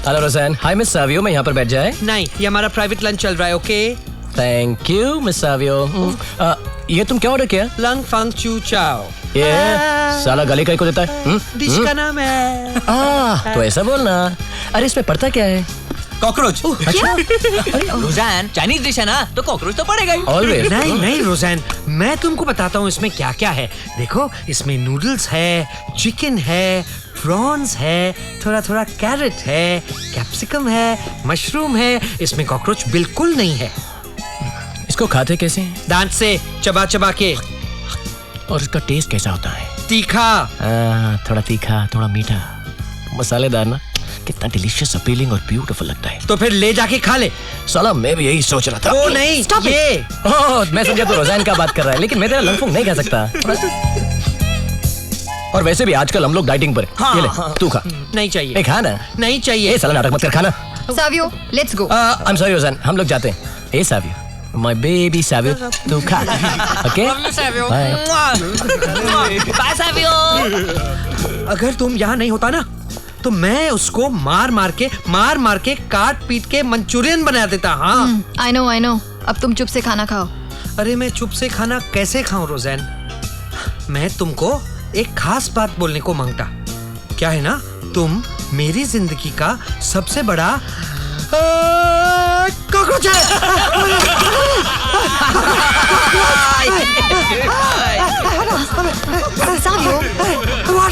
Hello रोज़ैन। Hi miss Savio, मैं यहाँ पर बैठ जाए? नहीं, ये हमारा प्राइवेट लंच चल रहा है। Okay, thank you miss Savio. ये तुम क्या ऑर्डर किया? लंग फंग चू चाओ। ये साला गाली काहे को देता है? डिश का नाम है। तो ऐसा बोलना। अरे इसमें पड़ता क्या है? कॉकरोच। अच्छा, रोज़ैन चाइनीज डिश है ना, तो कॉकरोच तो पड़ेगा ही। ऑलवेज। नहीं रोज़ैन, मैं तुमको बताता हूँ इसमें क्या क्या है। देखो, इसमें नूडल्स है, चिकन है, प्रॉन्स है, थोड़ा थोड़ा कैरेट है, कैप्सिकम है, मशरूम है। इसमें कॉकरोच बिल्कुल नहीं है। इसको खाते कैसे हैं? दांत से चबा चबा के। और इसका टेस्ट कैसा होता है? तीखा। थोड़ा तीखा, थोड़ा मीठा, मसालेदार ना। कितना डिलीशियस, अपीलिंग और ब्यूटीफुल लगता है। तो फिर ले जाके खा ले। साला मैं भी यही सोच रहा था। वो नहीं, ये। ओह, मैं समझा तो रोज़ैन का बात कर रहा है, लेकिन मैं तेरा लंग फंग नहीं खा सकता। और वैसे भी आजकल हम लोग डाइटिंग पर। हाँ, ये ले, हाँ। तू खा। नहीं चाहिए। खा ना। नहीं चाहिए। साला नाटक मत कर, खाना। Savio, let's go. I am sorry Roseanne, हम लोग जाते हैं। ए सावियो, माय बेबी सावियो, तू खा। Okay bye Savio. अगर तुम यहाँ नहीं होता ना, तो मैं उसको मार मार के काट पीट के मंचूरियन बना देता। हाँ, आई नो। अब तुम चुप से खाना खाओ। अरे मैं चुप से खाना कैसे खाऊं रोज़ैन? मैं तुमको एक खास बात बोलने को मांगता। क्या है ना, तुम मेरी जिंदगी का सबसे बड़ा कॉकरोच है।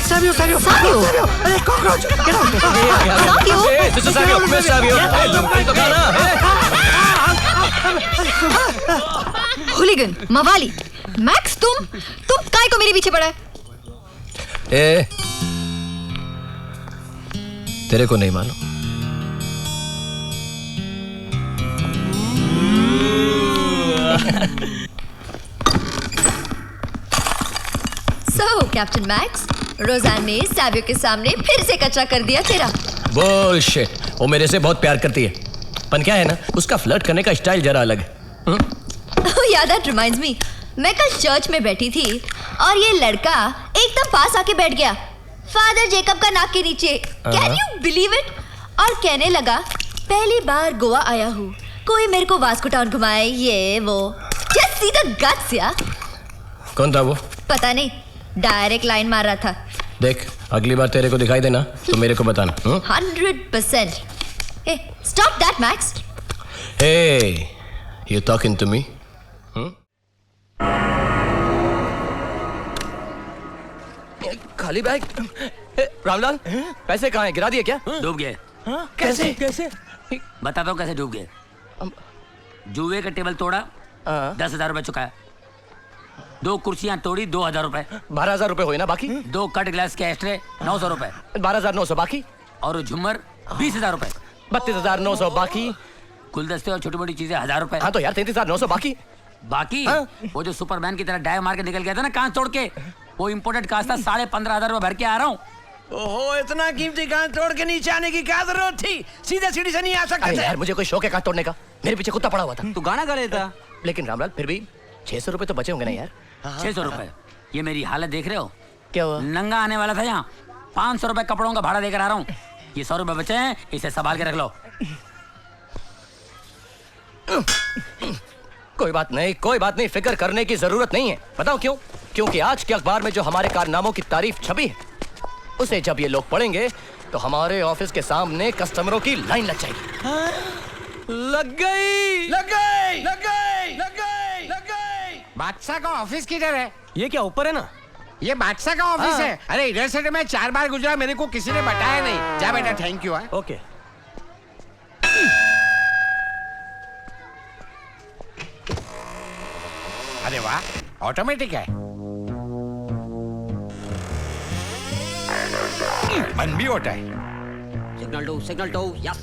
सावियो, सावियो। अरे कॉकरोच। हुलिगन, मवाली, मैक्स, तुम काय को मेरे पीछे पड़ा है? ए, तेरे को नहीं मालूम? So, कैप्टन मैक्स, रोज़ैन ने सावियो के सामने फिर से कच्चा कर दिया तेरा। बुलशिट, वो मेरे से बहुत प्यार करती है, पर क्या है ना, उसका फ्लर्ट करने का स्टाइल जरा अलग है। याद, दैट रिमाइंड्स मी, मैं कल चर्च में बैठी थी और ये लड़का एकदम पास आके बैठ गया, फादर जेकब का नाक के नीचे। Can you believe it? और कहने लगा, पहली बार गोवा आया हूँ, कोई मेरे को वास्को टाउन घुमाए, ये वो। जस्ट सी द गट्स यार। कौन था वो? पता नहीं, डायरेक्ट लाइन मार रहा था। देख, अगली बार तेरे को दिखाई देना तो मेरे को बताना। 100%। Hey, stop that, Max. Hey, you talking to me? खाली बैग। रामलाल, पैसे कहाँ हैं? गिरा दिए क्या? डूब गए। कैसे? बताता हूँ कैसे डूब गए। जुए का टेबल तोड़ा, 10,000 रुपए चुकाया। 2 कुर्सियां तोड़ी, 2,000 रुपए। 12,000 रुपए हुए ना बाकी? 2 कट ग्लास के एस्ट्रे, 900 रुपए। 12,900 बाकी? और झुमर 20,000 रुपए। 32,900 बाकी? गुलदस्ते और छोटी मोटी चीजें 1,000 रुपए। हाँ तो यार 33,900 बाकी। बाकी वो जो सुपरमैन की तरह डाइव मार के निकल गया था ना कांच तोड़ के, वो इम्पोर्टेड कांच था। 15,500 रुपए भर के आ रहा हूँ। ओहो, इतना कीमती कांच तोड़ के नीचे आने की क्या जरूरत थी? सीधे सीढ़ी से नहीं आ सकते थे। यार मुझे कोई शौक है कांच तोड़ने का? मेरे पीछे कुत्ता पड़ा हुआ था। तू गाना गा लेता। लेकिन रामलाल, फिर भी 600 रुपए तो बचे होंगे ना यार? 600 रुपए। ये मेरी हालत देख रहे हो? क्या हुआ? नंगा आने वाला था यहाँ, 500 रुपए कपड़ों का भाड़ा देकर आ रहा हूँ। ये 100 रुपए बचे हैं, इसे संभाल के रख लो। कोई बात नहीं, फिक्र करने की जरूरत नहीं है। बताओ क्यों? क्योंकि आज के अखबार में जो हमारे कारनामों की तारीफ छपी है, उसे जब ये लोग पढ़ेंगे तो हमारे ऑफिस के सामने कस्टमरों की लाइन लग जाएगी। लग गई। बादशाह का ऑफिस किधर है? ये क्या ऊपर है ना? ये बादशाह का ऑफिस है। अरे इधर से तो मैं 4 बार गुजरा, मेरे को किसी ने बताया नहीं। जा बेटा, थैंक यू। ओके। अरे वाह, ऑटोमेटिक है। बंद भी होता है। सिग्नल दो, यस।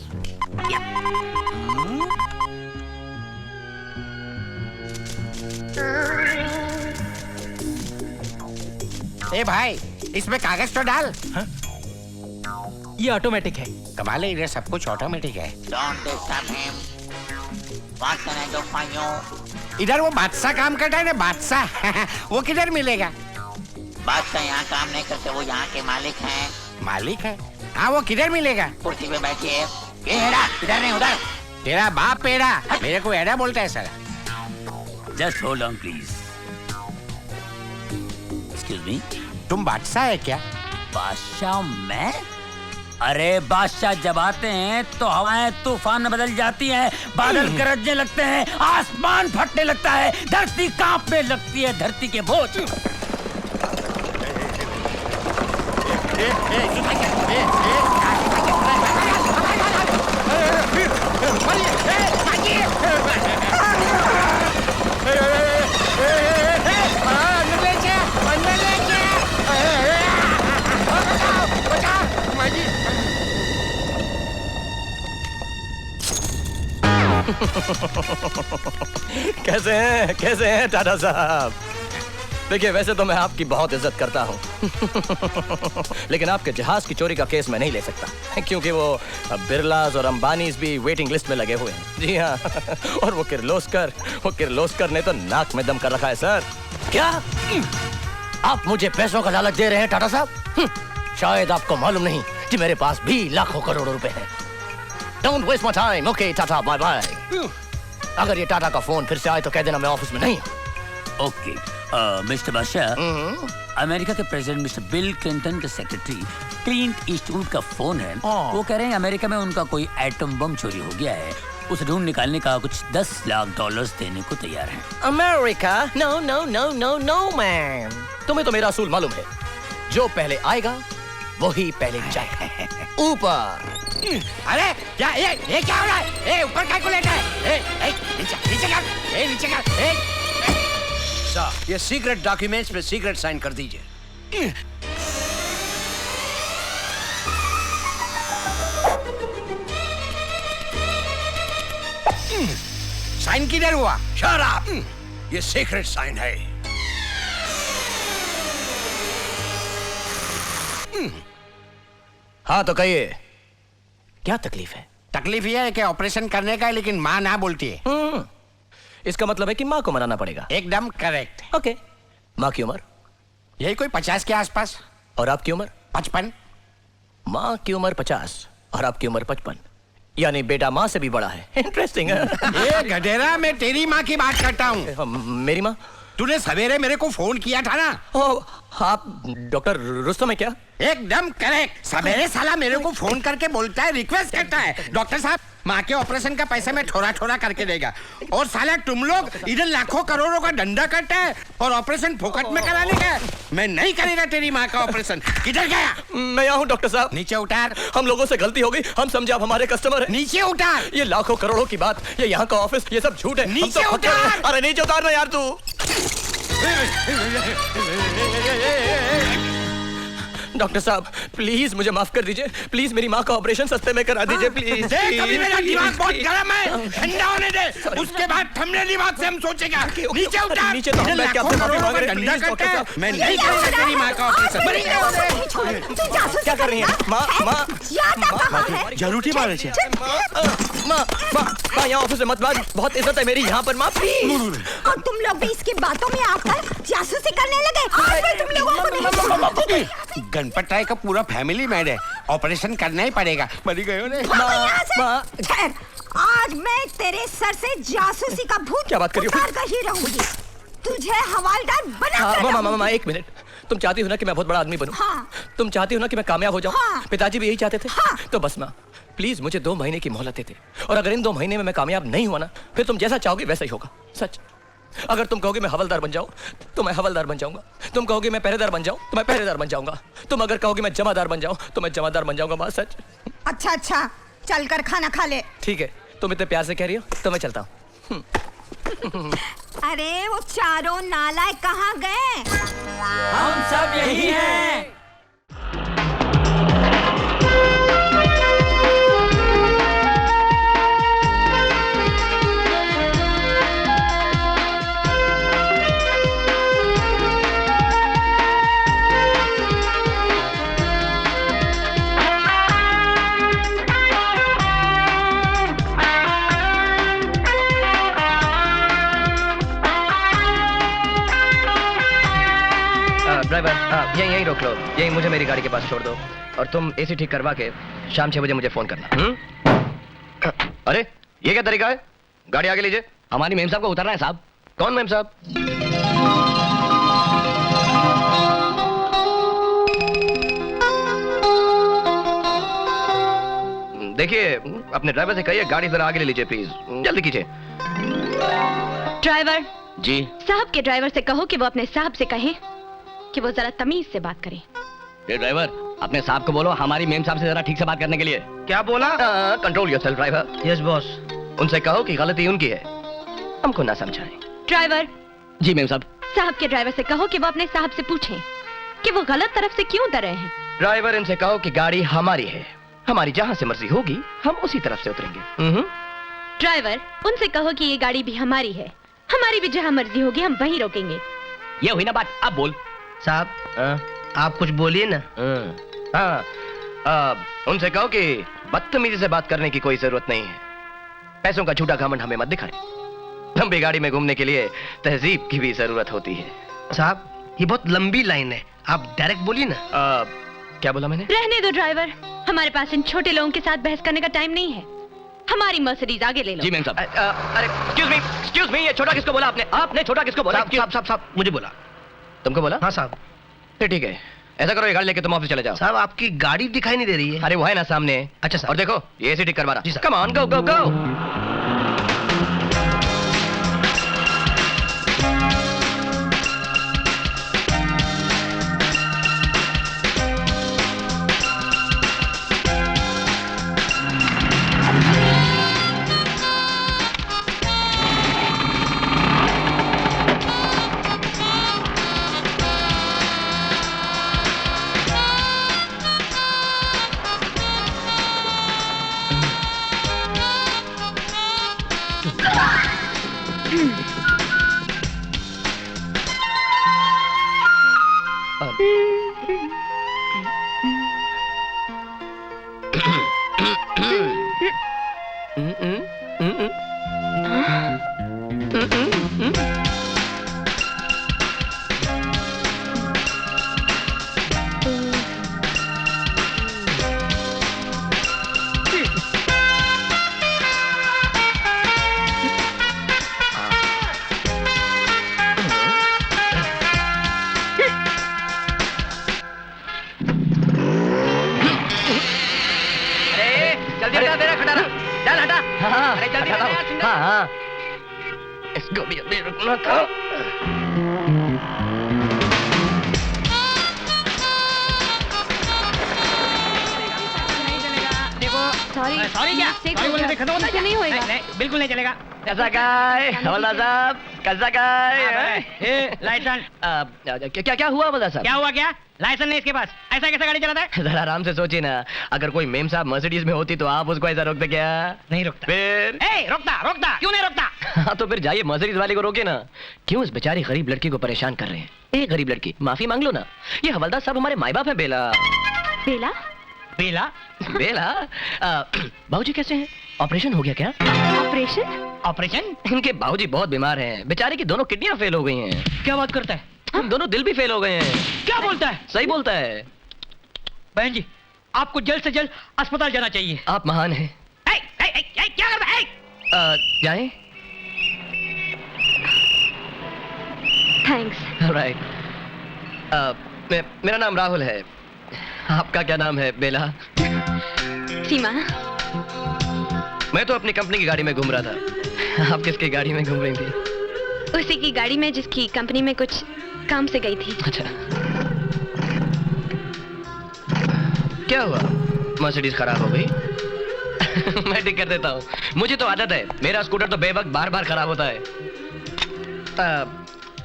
ए भाई, इसमें कागज तो डाल। ये ऑटोमेटिक है। कमाल है, इधर सब कुछ ऑटोमेटिक है। इधर वो बादशाह काम करता है ना, बादशाह। वो किधर मिलेगा? बादशाह यहाँ काम नहीं करते, वो यहाँ के मालिक हैं। मालिक है। हाँ, वो किधर मिलेगा? कुर्सी पे बैठी है। ये हेड़ा, इधर नहीं उधर। तेरा बाप पेड़ा मेरे को एड़ा बोलता है साला। Just hold on please. Excuse me, तुम बादशाह है क्या? बादशाह मैं? अरे बादशाह जब आते हैं तो हवाएं तूफान में बदल जाती हैं, बादल गरजने लगते हैं, आसमान फटने लगता है, धरती कांपने लगती है, धरती के बोझ। कैसे हैं टाटा साहब? देखिए, वैसे तो मैं आपकी बहुत इज्जत करता हूँ लेकिन आपके जहाज की चोरी का केस मैं नहीं ले सकता क्योंकि वो बिरलास और अंबानीज भी वेटिंग लिस्ट में लगे हुए हैं। जी हाँ और वो किर्लोस्कर ने तो नाक में दम कर रखा है सर। क्या आप मुझे पैसों का लालच दे रहे हैं टाटा साहब? शायद आपको मालूम नहीं कि मेरे पास भी लाखों करोड़ों रुपए हैं। Don't waste my time. Okay, tata, bye bye. अगर ये टाटा का फोन फिर से आए तो कह देना मैं ऑफिस में नहीं हूँ। ओके, मिस्टर बादशाह, अमेरिका के प्रेसिडेंट मिस्टर बिल क्लिंटन के सेक्रेटरी क्लिंट ईस्टवुड का फोन है। वो कह रहे हैं अमेरिका में उनका कोई एटम बम चोरी हो गया है, उसे ढूंढ निकालने का कुछ $10 लाख देने को तैयार हैं। America? No no no no no man. तुम्हें तो मेरा असूल मालूम है, जो पहले आएगा वही पहले जाएगा। ऊपर। अरे क्या ये क्या हो रहा है? ऊपर काय को लेटा है? नीचे कर। ये सीक्रेट डॉक्यूमेंट्स पे सीक्रेट साइन कर दीजिए। साइन किधर हुआ? Shut up! ये सीक्रेट साइन है। हाँ तो कहिए, क्या तकलीफ है? तकलीफ यह है कि ऑपरेशन करने का है लेकिन माँ ना बोलती है। इसका मतलब है कि माँ को मनाना पड़ेगा। एकदम करेक्ट। ओके। माँ की उम्र? यही कोई 50 के आसपास। और आपकी उम्र? 55। माँ की उम्र 50 और आपकी उम्र 55, यानी बेटा माँ से भी बड़ा है। इंटरेस्टिंग है। ये गधेरा, मैं तेरी माँ की बात करता हूँ। मेरी माँ? तूने सवेरे मेरे को फोन किया था ना? आप डॉक्टर रुस्तम है क्या? एकदम करेक्ट। सवेरे साला मेरे को फोन करके बोलता है, रिक्वेस्ट करता है, डॉक्टर साहब माँ के ऑपरेशन का पैसा मैं थोड़ा थोड़ा करके देगा। और साला तुम लोग इधर लाखों करोड़ों का धंधा करता है और ऑपरेशन फोकट में कराने का। मैं नहीं करेगा तेरी माँ का ऑपरेशन। किधर गया? मैं यहाँ हूँ डॉक्टर साहब। नीचे उतार। हम लोगों से गलती हो गई, हम समझे आप हमारे कस्टमर हैं। नीचे उतार। ये लाखों करोड़ों की बात, ये यहाँ का ऑफिस, ये सब झूठ है। नीचे उतार। अरे नीचे उतारना यार तू। डॉक्टर साहब प्लीज मुझे माफ कर दीजिए, प्लीज मेरी माँ का ऑपरेशन सस्ते में करा दीजिए प्लीज। अभी मेरा दिमाग बहुत गर्म है, ठंडा होने दे, उसके बाद ठंडे दिमाग से हम सोचेगा। नीचे उतार। नीचे तो हम बैठ के आपसे माफी मांग रहे हैं, धंधा प्लीज करता है, डॉक्टर साहब। मैं नहीं करूंगा तेरी माँ का ऑपरेशन। क्या कर रही है माँ? जरूरी बात है। माँ यहाँ ऑफिस में मत बात, बहुत इज्जत है मेरी यहाँ पर माँ प्लीज। और तुम लोग भी इसकी बातों में आकर जासूसी करने लगे। आज मैं तुम लोगों को नहीं। गणपत राय का पूरा फैमिली मैड है, ऑपरेशन करना ही पड़ेगा। मरी गए रे। ठहर, आज मैं तेरे सर से जासूसी का भूत क्या बात कर रही हो? उतार कर ही रहूंगी। तुझे हवालदार बना मामा एक मिनट, तुम चाहती हो ना कि मैं बहुत बड़ा आदमी बनूं? हाँ। तुम चाहती हो ना कि मैं कामयाब हो जाऊं? हाँ। पिताजी भी यही चाहते थे। हाँ। तो बस माँ प्लीज मुझे 2 महीने की मोहलत देते, और अगर इन 2 महीने में मैं कामयाब नहीं हुआ ना, फिर तुम जैसा चाहोगे वैसा ही होगा। सच। अगर तुम कहोगे मैं हवलदार बन जाऊं तो मैं हवलदार बन जाऊंगा, तुम कहोगे मैं पहरेदार बन जाऊं तो मैं पहरेदार बन जाऊंगा, तुम अगर कहोगे मैं जमादार बन जाऊं तो मैं जमादार बन जाऊंगा। माँ सच। अच्छा, चल कर खाना खा ले। ठीक है, तुम इतने प्यार से कह रही हो तो मैं चलता हूँ। अरे वो चारों नालायक कहाँ गए? हम सब यही हैं। ड्राइवर यहीं रोक लो, यहीं मुझे मेरी गाड़ी के पास छोड़ दो और तुम एसी ठीक करवा के शाम 6 बजे मुझे फोन करना। अरे ये क्या तरीका है? गाड़ी आगे लीजिए। हमारी मेम साहब को उतरना है साहब। कौन मेम साहब? देखिए अपने ड्राइवर से कहिए गाड़ी जरा आगे ले लीजिए प्लीज, जल्दी कीजिए। ड्राइवर जी साहब के ड्राइवर से कहो कि वो अपने साहब से कहें कि वो जरा तमीज से बात करें। ये ड्राइवर अपने साहब को बोलो हमारी मेम साहब से जरा ठीक से बात करने के लिए। क्या बोला? Control yourself driver. Yes boss. उनसे कहो कि गलती उनकी है, हमको ना समझाएं। ड्राइवर जी मेम साहब। साहब के ड्राइवर से कहो कि वो अपने साहब से पूछें कि वो गलत तरफ से क्यों उतर रहे हैं। ड्राइवर इनसे कहो कि गाड़ी हमारी है, हमारी जहां से मर्जी होगी हम उसी तरफ से उतरेंगे। ड्राइवर उनसे कहो कि ये गाड़ी भी हमारी है, हमारी भी जहां मर्जी होगी हम वहीं रोकेंगे। ये हुई ना बात, अब बोल। साहब आप कुछ बोलिए ना। उनसे कहो कि बदतमीजी से बात करने की कोई जरूरत नहीं है, पैसों का झूठा घमंड हमें मत दिखाएं। लंबी गाड़ी में घूमने के लिए तहजीब की भी जरूरत होती है। साहब ये बहुत लंबी लाइन है, आप डायरेक्ट बोलिए ना। क्या बोला मैंने? रहने दो ड्राइवर, हमारे पास इन छोटे लोगों के साथ बहस करने का टाइम नहीं है। हमारी मर्सिडीज आगे ले लो। जी मेम साहब। अरे एक्सक्यूज मी, ये छोटा किसको बोला आपने? आपने छोटा किसको बोला? साहब मुझे बोला। तुमको बोला? हाँ साहब। फिर ठीक है, ऐसा करो ये गाड़ी लेके तुम ऑफिस चले जाओ। साहब आपकी गाड़ी दिखाई नहीं दे रही है। अरे वो है ना सामने। अच्छा साहब। और देखो ये एसी ठीक करवा रहा। जी साहब। कम ऑन, गो गो गो। इसको भी अभी रुकना था। सॉरी क्या? सॉरी बोलने से खत्म होता है? नहीं होएगा। बिल्कुल नहीं चलेगा। कैसा गाय हवलदार साहब, कैसा गाय? लाइसेंस क्या क्या हुआ हवलदार साहब? क्या हुआ? क्या लाइसेंस नहीं इसके पास? ऐसा कैसा गाड़ी चलाता है? जरा आराम से सोचिए ना, अगर कोई मेम साहब मर्सिडीज में होती तो आप उसको ऐसा रोकते क्या? नहीं रोकता। फिर रोकता क्यों नहीं रोकता? हाँ तो फिर जाइए मर्सिडीज वाले को रोके ना। क्यों इस बेचारी गरीब लड़की को परेशान कर रहे हैं? ए गरीब लड़की, माफी मांग लो ना। ये हवलदार साहब हमारे माई बाप है। बेला बेला बेला बेला बाबूजी कैसे हैं? ऑपरेशन हो गया क्या? ऑपरेशन? इनके बाबूजी बहुत बीमार हैं, बेचारे की दोनों किडनियां फेल हो गई हैं। क्या बात करता है? दोनों दिल भी फेल हो गए हैं। क्या बोलता है? सही बोलता है। बहन जी आपको जल्द से जल्द अस्पताल जाना चाहिए। आप महान हैं। क्या कर रहा है? जाएं? थैंक्स। राइट। मेरा नाम राहुल है। आपका क्या नाम है बेला? सीमा। मैं तो अपनी कंपनी की गाड़ी में घूम रहा था। आप किसकी गाड़ी में घूम रही थी? उसी की गाड़ी में जिसकी कंपनी में कुछ काम से गई थी। अच्छा क्या हुआ? मर्सिडीज खराब हो गई? मैं ठीक कर देता हूँ, मुझे तो आदत है। मेरा स्कूटर तो बेवक्त बार बार खराब होता है।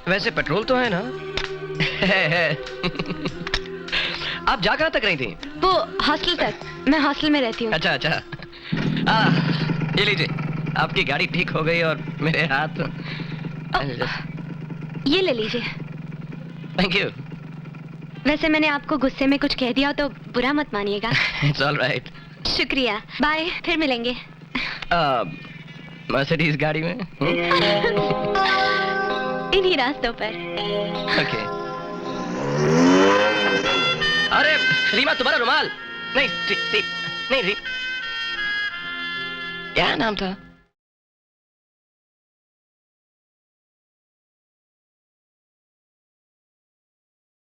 वैसे पेट्रोल तो है ना? है। आप जा कहाँ तक रही थी? वो हॉस्टल तक। मैं हॉस्टल में रहती हूँ। अच्छा ये लीजिए, आपकी गाड़ी ठीक हो गई और मेरे हाथ। ये ले लीजिए। Thank you. वैसे मैंने आपको गुस्से में कुछ कह दिया हो तो बुरा मत मानिएगा। It's all right. शुक्रिया, बाय, फिर मिलेंगे। मर्सिडीज गाड़ी में? इन्हीं रास्तों पर। ओके। अरे रीमा तुम्हारा रुमाल नहीं नहीं क्या नाम था